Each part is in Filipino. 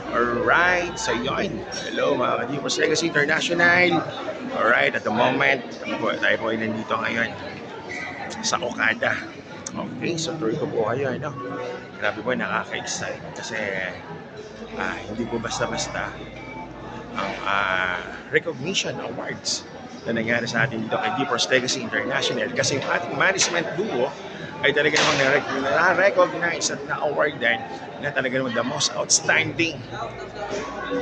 Alright, so yun. Hello mga ka-GeForce Legacy International. Alright, at the moment, tayo po ay nandito ngayon sa Okada. Okay, so tour ko po kayo, ano? Grabe po, nakaka-excite kasi hindi po basta-basta ang recognition awards na nangyari sa atin dito kay GeForce Legacy International kasi yung ating management duo ay talaga namang na-recognize at na-award din na talaga namang the most outstanding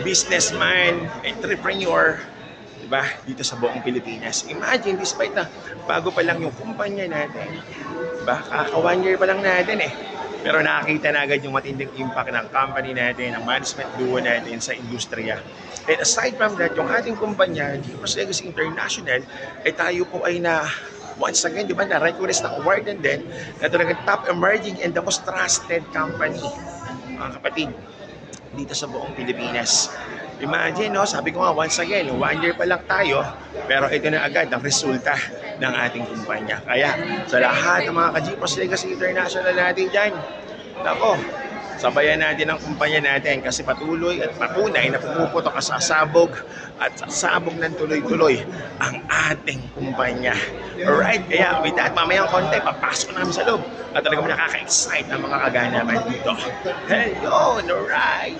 businessman, entrepreneur, diba, dito sa buong Pilipinas. Imagine, despite na bago pa lang yung kumpanya natin, diba, kaka 1 year pa lang natin pero nakakita na agad yung matinding impact ng company natin, ng management duo natin sa industriya. And aside from that, yung ating kumpanya, GeForce Legacy International, ay tayo po ay once again, di ba, na-recognize na award and then na talagang top emerging and the most trusted company, mga kapatid, dito sa buong Pilipinas. Imagine, no? Sabi ko nga, once again, 1 year pa lang tayo, pero ito na agad ang resulta ng ating kumpanya. Kaya, sa lahat ng mga ka-GeForce Legacy International natin dyan, nako, sabayan natin ang kumpanya natin kasi patuloy at patunay na pumuputok sa sabog at sabog ng tuloy-tuloy ang ating kumpanya. Alright, kaya with that, mamayang konti, papasok namin sa loob at talagang nakaka-excite ang mga kaganapan dito. Hello, alright!